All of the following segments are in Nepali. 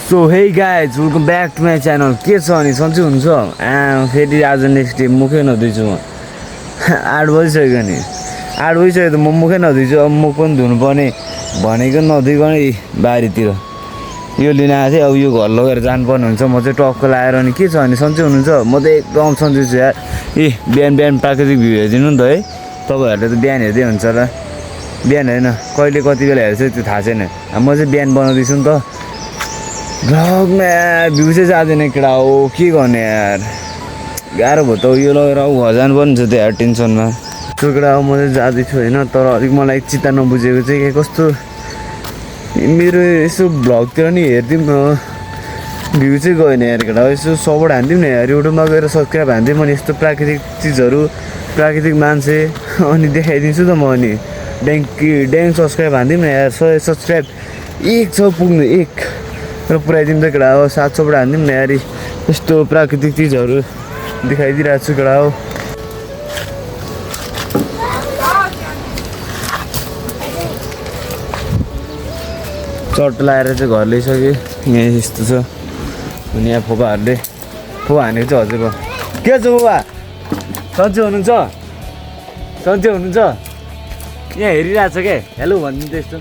so hey guys welcome back to my channel के छ अनि सन्चै हुन्छ फेरि आज नेक्स्ट डे मुखै नधुइछु म 8 बजिसक्यो नि 8 बजिसक्यो त म मुखै नधुइछु अब मुख पनि धुनुपर्ने भनेको नधुइकन बारीतिर यो लिन आएको थिएँ अब यो घर लगेर जानुपर्ने हुन्छ म चाहिँ टक्क लाएर अनि के छ अनि सन्चै हुनुहुन्छ म त एकदम सन्चै छु यार बिहान बिहान प्राकृतिक भ्यू हेरिदिनु नि त है तपाईँहरूले त बिहान हेर्दै हुन्छ होला बिहान होइन कहिले कति बेला हेर्छ त्यो थाहा छैन म चाहिँ बिहान बनाउँदैछु नि त भ्लगमा यार भ्यू चाहिँ जाँदैन केटा हो के गर्ने यार गाह्रो भयो त यो लगेर अब घर जानुपर्ने छ त्यो यार टेन्सनमा त्यो केटा हो म चाहिँ जाँदैछु होइन तर अलिक मलाई चित्त नबुझेको चाहिँ के कस्तो मेरो यसो भ्लगतिर नि हेरिदिउँ न भ्यू चाहिँ गएन यार केटा यसो सबबाट हान्दिउँ न यार युट्युबमा गएर सब्सक्राइब हान्दिउँ अनि यस्तो प्राकृतिक चिजहरू प्राकृतिक मान्छे अनि देखाइदिन्छु त म अनि ड्याङ सब्सक्राइब हान्दिउँ न यार 100 सब्सक्राइब 100 पुग्नु 1 र पुऱ्याइदिउँ त केटा हो 700बाट हान्दिउँ न यार यस्तो प्राकृतिक चिजहरू देखाइदिइरहेको छु केटा हो चट्ट लाएर चाहिँ घर ल्याइसक्यो यहाँ यस्तो छ अनि यहाँ फोपाहरूले फो हानेको चाहिँ हजुर के छ फोपा सन्चै हुनुहुन्छ सन्चै हुनुहुन्छ यहाँ हेरिरहेको छ क्या हेलो भनिदिनु त यस्तो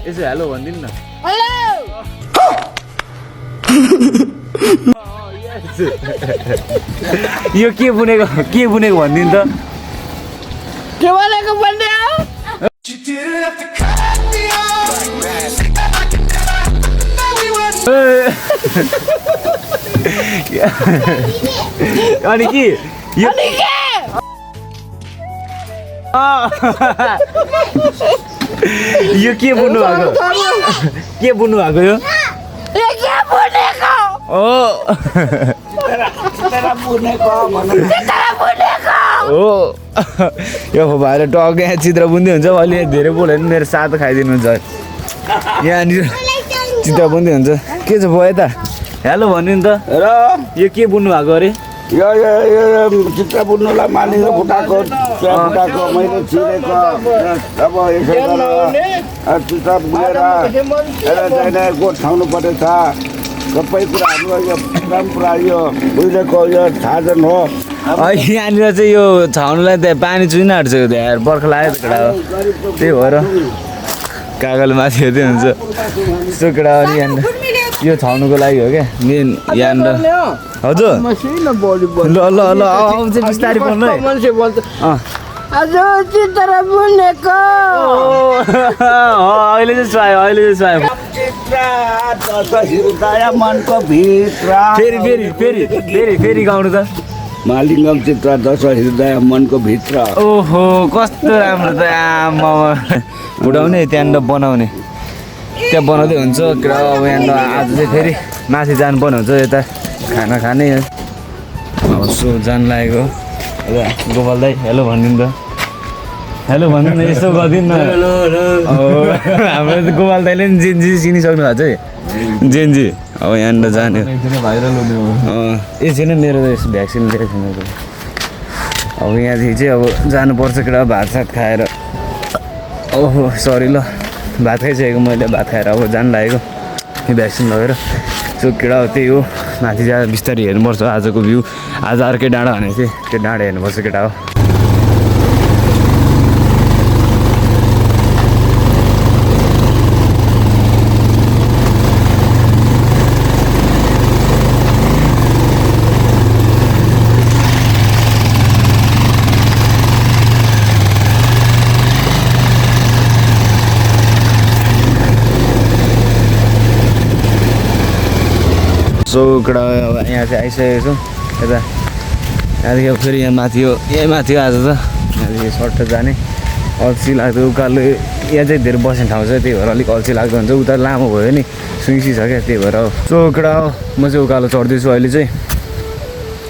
यसो हेलो भनिदिनु न यो के बुनेको भनिदिनु त के भनेको भन्ने हो अनि के यो यो के बुन्नु भएको के बुन्नु भएको यो हो यो भएर टक यहाँ चित्र बुन्दै हुन्छ अलि धेरै बोल्यो भने मेरो साथ खाइदिनुहुन्छ यहाँनिर चित्र बुन्दै हुन्छ के छ भयो यता हेलो भन्नु नि त र यो के बुन्नु भएको अरे यो चित्र बुन्नुलाई मालिकले फुटाएको मैले छिरेको अब यसो चित्र बुनेर चाहिँ गोठ ठाउनु परेछ सबै कुराहरू यो पुरा यो उहिलेको यो साधन हो यहाँनिर चाहिँ यो छाउनुलाई त्यहाँ पानी चुइन आँट्छ त्यहाँ बर्खा लाग्यो केटा हो त्यही भएर कागल माथि हेर्दै हुन्छ यस्तो केटा हो नि यहाँनिर यो छाउनुको लागि हो क्या मेन यहाँनिर हजुर ल ल ल आउँछ बिस्तारै बोल्नु आज चित्र बुनेको अहिले चाहिँ सुहायो हृदय मनको भित्र फेरि गाउनु त मालिङ्गम चित्र दश हृदय मनको भित्र ओहो कस्तो राम्रो त आमा उडाउने त्यहाँनिर बनाउने त्यहाँ बनाउँदै हुन्छ केटा अब यहाँनिर आज चाहिँ फेरि माथि जानुपर्ने हुन्छ यता खाना खाने अब सो जान लागेको गोपाल दाई हेलो भनिदिनु त हेलो भन्नु न यसो गरिदिनु न हाम्रो गोपाल दाईले नि जेनजी चिनिसक्नु भएको छ है जेनजी अब यहाँनिर जाने एकछिन मेरो त यस्तो भ्याक्सिन लिएको छैन अब यहाँदेखि चाहिँ अब जानुपर्छ केटा भात सात खाएर ओहो सरी ल भात खाइसकेको मैले भात खाएर अब जानु लागेको भ्याक्सिन लगेर सो केटा हो त्यही हो माथि जा बिस्तारै हेर्नुपर्छ आजको भ्यू आज अर्कै डाँडा भनेको थिएँ त्यो डाँडा हेर्नुपर्छ केटा हो सो केटा अब यहाँ चाहिँ आइसकेको छु यता यहाँदेखि अब फेरि यहाँ माथि हो यहीँ माथि हो आज त यहाँदेखि सर्ट जाने अल्छी लाग्दो उकालो यहाँ चाहिँ धेरै बस्ने ठाउँ छ त्यही भएर अलिक अल्छी लाग्दो हुन्छ उता लामो भयो नि सुइसी छ क्या त्यही भएर सो केटा हो म चाहिँ उकालो चढ्दैछु अहिले चाहिँ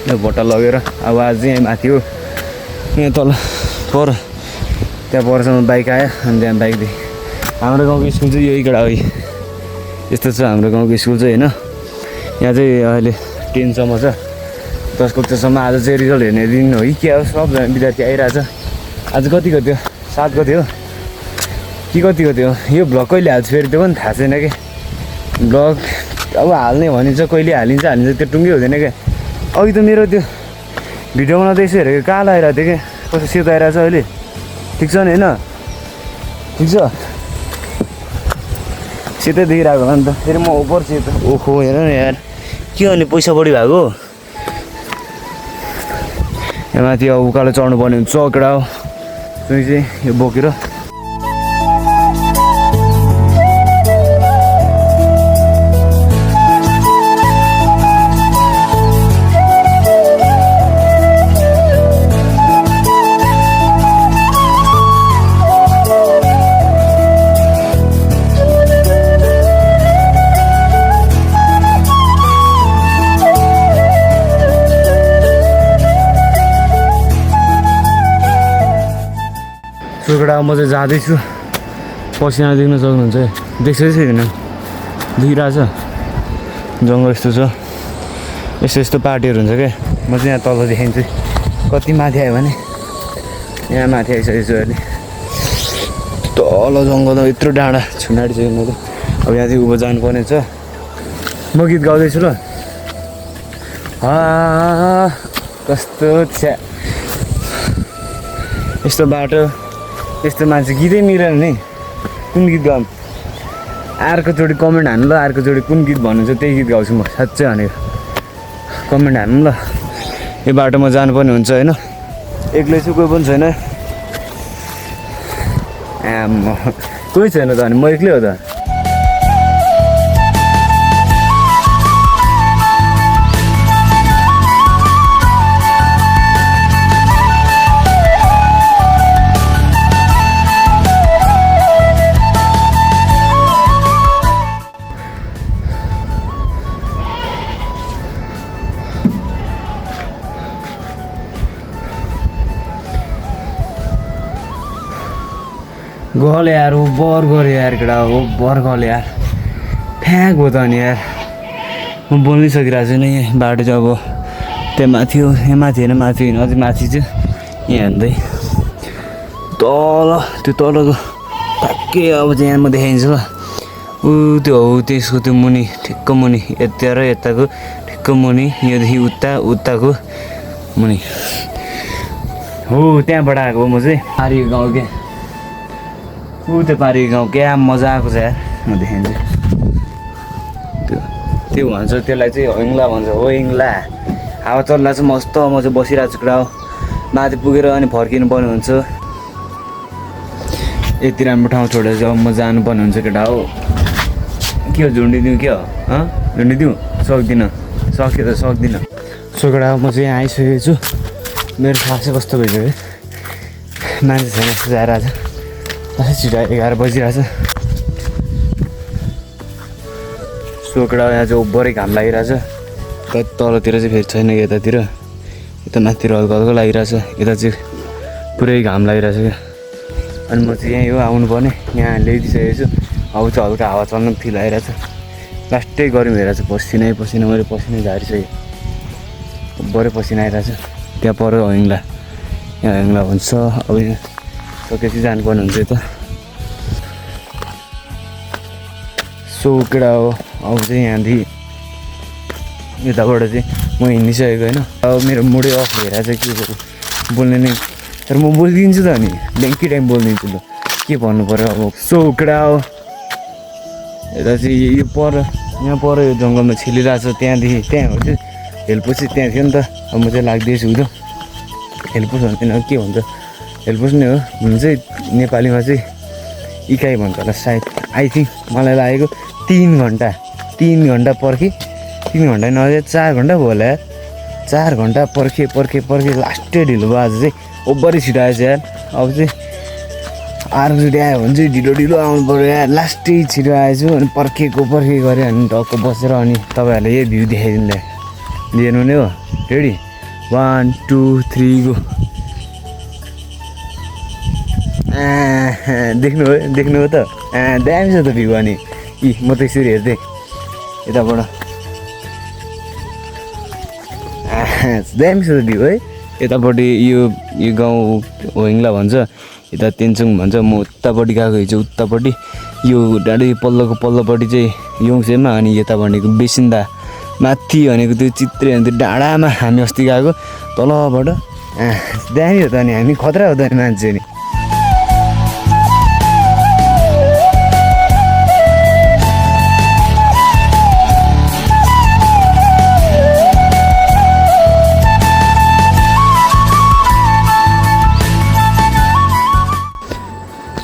यो भट्टा लगेर अब आज चाहिँ यहीँ माथि हो यहाँ तल पर त्यहाँ परसम्म बाइक आयो अनि त्यहाँ बाइकदेखि हाम्रो गाउँको स्कुल चाहिँ यही केटा हो यस्तो छ हाम्रो गाउँको स्कुल चाहिँ होइन यहाँ चाहिँ अहिले 10सम्म छ 10 कक्षासम्म आज चाहिँ रिजल्ट हेर्ने दिन हो कि के हो सबजना विद्यार्थी आइरहेछ आज कतिको थियो 7 कति हो कि कतिको थियो यो भ्लग कहिले हाल्छु फेरि त्यो पनि थाहा छैन कि ब्लग अब हाल्ने भनिन्छ कहिले हालिन्छ त्यो टुङ्गै हुँदैन क्या अघि त मेरो त्यो भिडियो बनाउँदै यसो हेरेको कालो आइरहेको थियो क्या कस्तो सेतो आइरहेको छ अहिले ठिक छ नि होइन ठिक छ सेतै देखिरहेको होला नि त फेरि म उपर सेतो ओहो हेर न यार के अनि पैसा बढी भएको यहाँ माथि अब उकालो चढ्नु पर्ने हुन्छ केटा हो चाहिँ यो बोकेर केटा म चाहिँ जाँदैछु पसिना देख्न सक्नुहुन्छ है देख्छै छैन देखिरहेछ जङ्गल यस्तो छ यस्तो यस्तो पार्टीहरू हुन्छ क्या म चाहिँ यहाँ तल देखाइन्छु कति माथि आयो भने यहाँ माथि आइसकेको छु अहिले तल जङ्गल यत्रो डाँडा छुन आँटिसक्यो मैले अब यहाँदेखि उँभो जानुपर्ने छ म गीत गाउँदैछु ल कस्तो छ्या यस्तो बाटो यस्तो मान्छे गीतै मिलेन नि कुन गीत गाउँ अर्कोचोटि कमेन्ट हान्नु ल अर्कोचोटि कुन गीत भन्नुहुन्छ त्यही गीत गाउँछु म साँच्चै भनेको कमेन्ट हान्नु ल यो बाटोमा जानुपर्ने हुन्छ होइन एक्लै छु कोही पनि छैन कोही छैन त अनि म एक्लै हो त गल यार वो बर गऱ्यो यार केटा हो बर गल यार फ्याँक भयो त अनि यार म बोल्नै सकिरहेको छु नि बाटो चाहिँ अब त्यहाँ माथि हो यहाँ माथि होइन माथि होइन अझै माथि चाहिँ यहाँ हान्दै तल त्यो तलको ठ्याक्कै अब चाहिँ यहाँ म देखाइदिन्छु ल ऊ त्यो हो त्यसको त्यो मुनि ठिक्क मुनि यता र यताको ठिक्क मुनि यहाँदेखि उताको मुनि हो त्यहाँबाट आएको म चाहिँ पारीको गाउँ क्या ऊ त्यो पारीको गाउँ क्या मजा आएको छ यार म देखाइदिन्छु त्यो भन्छ त्यसलाई चाहिँ होइङ्ला भन्छ होइङ्ला हावा चल्ला चाहिँ मस्त म चाहिँ बसिरहेको छु केटा हो माथि पुगेर अनि फर्किनु पर्ने हुन्छ यति राम्रो ठाउँ छोडेर चाहिँ अब म जानुपर्ने हुन्छ केटा हो के हो झुन्डिदिउँ के हो झुन्डिदिउँ सक्दिनँ सक्यो त सक्दिनँ सो केटा म चाहिँ यहाँ आइसकेको छु मेरो खासै कस्तो भइसक्यो मान्छे छैन जस्तो आएर आज कसै छिटो 11 बजिरहेछ सो केटा यहाँ चाहिँ ओभरै घाम लागिरहेछ तलतिर चाहिँ फेरि छैन यतातिर यता माथितिर हल्का हल्का लागिरहेछ यता चाहिँ पुरै घाम लागिरहेछ क्या अनि म चाहिँ यहीँ हो आउनु पर्ने यहाँ ल्याइदिइसकेको छु अब चाहिँ हल्का हावा चल्न फिल आइरहेछ लास्टै गर्मी भइरहेछ पसिनै मैले पसिनै झारिसकेँ ओभरै पसिना आइरहेछ त्यहाँ पर होइङ्ला यहाँ होइङ्ला भन्छ अब यहाँ सकेपछि जानुपर्ने हुन्छ यता सो केटा हो अब चाहिँ यहाँदेखि यताबाट चाहिँ म हिँडिसकेको होइन अब मेरो मुडै अफ भएर चाहिँ के गर्नु बोल्ने नै तर म बोलिदिन्छु त अनि ब्याङ्की टाइम बोलिदिन्छु ल के भन्नु पऱ्यो अब सो केटा हो यता चाहिँ यो पर यहाँ पर यो जङ्गलमा छिलिरहेको छ त्यहाँदेखि त्यहाँ हो चाहिँ हेलपोस त्यहाँ थियो नि त अब म चाहिँ लाग्दैछु उयो हेलपोस भन्दैन के भन्छ हेलपोस नै हो हुनु चाहिँ नेपालीमा चाहिँ इकाइ भन्छ होला सायद आई थिङ्क मलाई लागेको 3 घन्टा पर्खेँ 3 घन्टा नभए 4 घन्टा भयो होला यार 4 घन्टा पर्खेँ लास्टै ढिलो भयो आज चाहिँ ओभरै छिटो आएछ यार अब चाहिँ अर्कोचोटि आयो भने चाहिँ ढिलो आउनु पऱ्यो यार लास्टै छिटो आएछु अनि पर्खेको गरेँ अनि टक्क बसेर अनि तपाईँहरूलाई यही भ्यू देखाइदिनु दिनु नै हो रेडी 1 2 3 गो देख्नु हो त दामी छ त भ्यू अनि म त यसरी हेर्दै यताबाट दामी छ त भ्यू है यतापट्टि यो गाउँ होइङ्ला भन्छ यता तेन्चुङ भन्छ म उतापट्टि गएको हिजो उतापट्टि यो डाँडै पल्लोपट्टि चाहिँ योङसेमा अनि यता भनेको बेसिन्दा माथि भनेको त्यो चित्रे अनि त्यो डाँडामा हामी अस्ति गएको तलबाट दामी हो त अनि हामी खतरा हो त नि मान्छे नि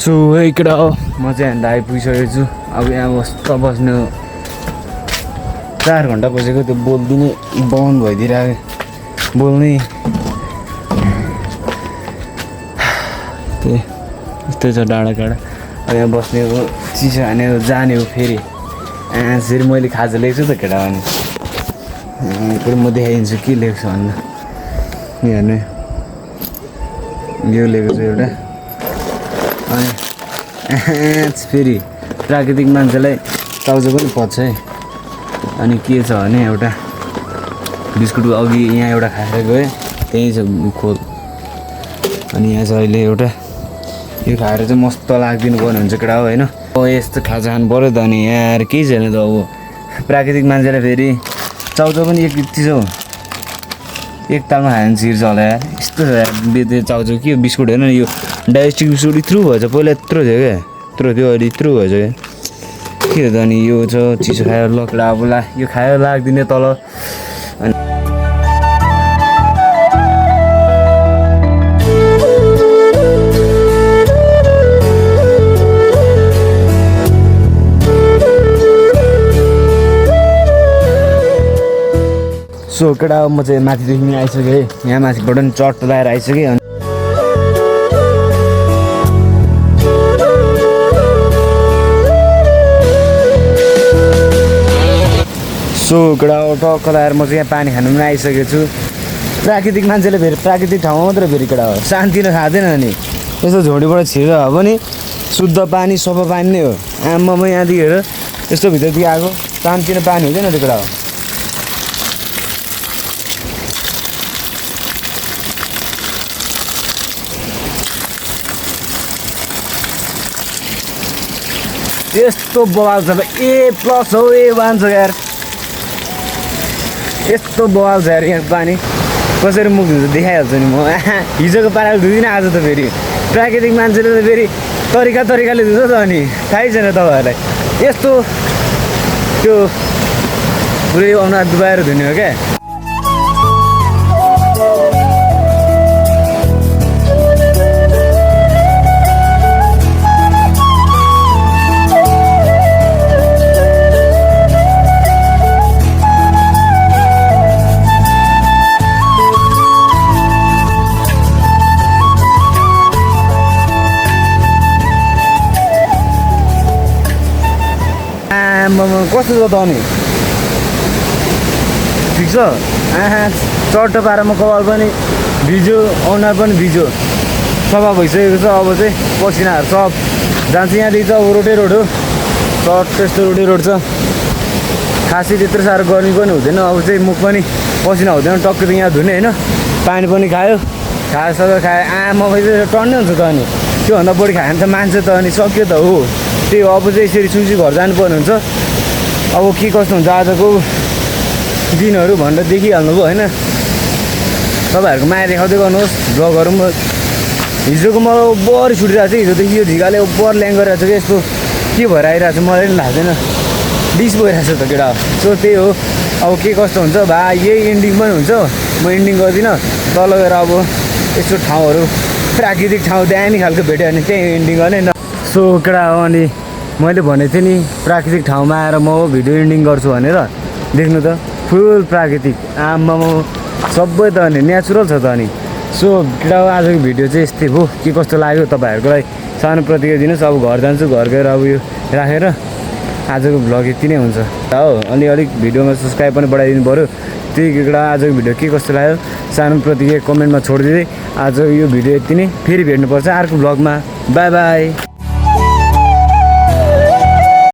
सो एकटा हो म चाहिँ हामीलाई आइपुगिसकेको छु अब यहाँ बस्नु 4 घन्टा बसेको त्यो बोल्दिने बन्द भइदिरहेको बोल्ने त्यस्तै छ डाँडा अब यहाँ बस्ने हो चिसो हाने हो जाने हो फेरि फेरि मैले खाजा ल्याएको छु त केटा भने फेरि म देखाइदिन्छु के ल्याएको छु भन्दा हेर्नु यो ल्याएको छु एउटा अनि फेरि प्राकृतिक मान्छेलाई चाउचाउ पनि पर्छ है अनि के छ भने एउटा बिस्कुट अघि यहाँ एउटा खाएर गएँ त्यही छ खोल अनि यहाँ छ अहिले एउटा यो खाएर चाहिँ मस्त लाग्दिनु पर्ने हुन्छ केटा हो होइन यस्तो खाजा खानु पऱ्यो त अनि यहाँ केही छैन त अब प्राकृतिक मान्छेलाई फेरि चाउचाउ पनि एक चिज हो एक तालमा खायो भने छिर्छ होला यार यस्तो बेते चाउचाउ के बिस्कुट होइन यो डाइजेस्टिक बिस्कुट यत्रो भएछ पहिला यत्रो थियो क्या यत्रो थियो अहिले यत्रो भएछ क्या के हो त अनि यो छ चिसो खायो लकडा अब यो खायो लाग्दिने तल अनि सो केटा म चाहिँ माथिदेखि आइसकेँ यहाँ माथिबाट पनि चट लगाएर आइसकेँ अनि सो केटा टक्क लगाएर म चाहिँ यहाँ पानी खानु पनि आइसकेको छु प्राकृतिक मान्छेले फेरि प्राकृतिक ठाउँमा मात्रै फेरि केटा हो शान्ति नै खाँदैन नि यस्तो झोडीबाट छिरेर हो भने शुद्ध पानी सफा पानी नै हो आमामा यहाँदेखि हेर यस्तो भित्रदेखि आएको शान्ति नै पानी हुँदैन त्यो केटा हो यस्तो बवाल छ A+ हो A1 छ यार यस्तो बवाल छ यार यहाँ पानी कसरी मुख धुन्छ देखाइहाल्छु नि म हिजोको पाराले धुँदिनँ आज त फेरि प्राकृतिक मान्छेले त फेरि तरिकाले धुन्छ त अनि थाहै छैन तपाईँहरूलाई यस्तो त्यो पुरै अनुहार डुबाएर धुने हो क्या कस्तो छ त अनि ठिक छ चट्ट पारामा कपाल पनि भिज्यो अनुहार पनि भिज्यो सफा भइसकेको छ अब चाहिँ पसिनाहरू सब जान्छ यहाँदेखि चाहिँ अब रोडै रोड हो चट्ट यस्तो रोडै रोड छ खासै त्यत्रो साह्रो गर्मी पनि हुँदैन अब चाहिँ मुख पनि पसिना हुँदैन टक्क त यहाँ धुने होइन पानी पनि खायो सबै खायो आमा चाहिँ टन्नै हुन्छ त अनि त्योभन्दा बढी खायो भने त मान्छे त अनि सक्यो त हो त्यही हो अब चाहिँ यसरी सुसी घर जानुपर्ने हुन्छ अब के कस्तो हुन्छ आजको दिनहरू भनेर देखिहाल्नु भयो होइन तपाईँहरूको माया देखाउँदै गर्नुहोस् भ्लगहरू पनि हिजोको मलाई बढी छुटिरहेको छ हिजोदेखि यो झिकाले बर ल्याङ गरिरहेको छ कि यस्तो के भएर आइरहेको छ मलाई पनि थाहा छैन डिस भइरहेको छ त केटा सो त्यही हो अब के कस्तो हुन्छ भाइ यही इन्डिङ पनि हुन्छ म इन्डिङ गर्दिनँ तल गएर अब यस्तो ठाउँहरू प्राकृतिक ठाउँ दामी खालको भेट्यो भने त्यहीँ इन्डिङ गर्ने न सो केटा हो अनि मैले भनेको थिएँ नि प्राकृतिक ठाउँमा आएर म भिडियो एन्डिङ गर्छु भनेर देख्नु त फुल प्राकृतिक आमामा सबै त अनि नेचुरल छ त अनि सो केटा आजको भिडियो चाहिँ यस्तै हो के कस्तो लाग्यो तपाईँहरूको लागि सानो प्रतिक्रिया दिनुहोस् अब घर जान्छु घर गएर अब यो राखेर आजको भ्लग यति नै हुन्छ हो अनि अलिक भिडियोमा सब्सक्राइब पनि बढाइदिनु पऱ्यो त्यही केटा आजको भिडियो के कस्तो लाग्यो सानो प्रतिक्रिया कमेन्टमा छोडिदिँदै आज यो भिडियो यति नै फेरि भेट्नुपर्छ अर्को भ्लगमा बाई बाई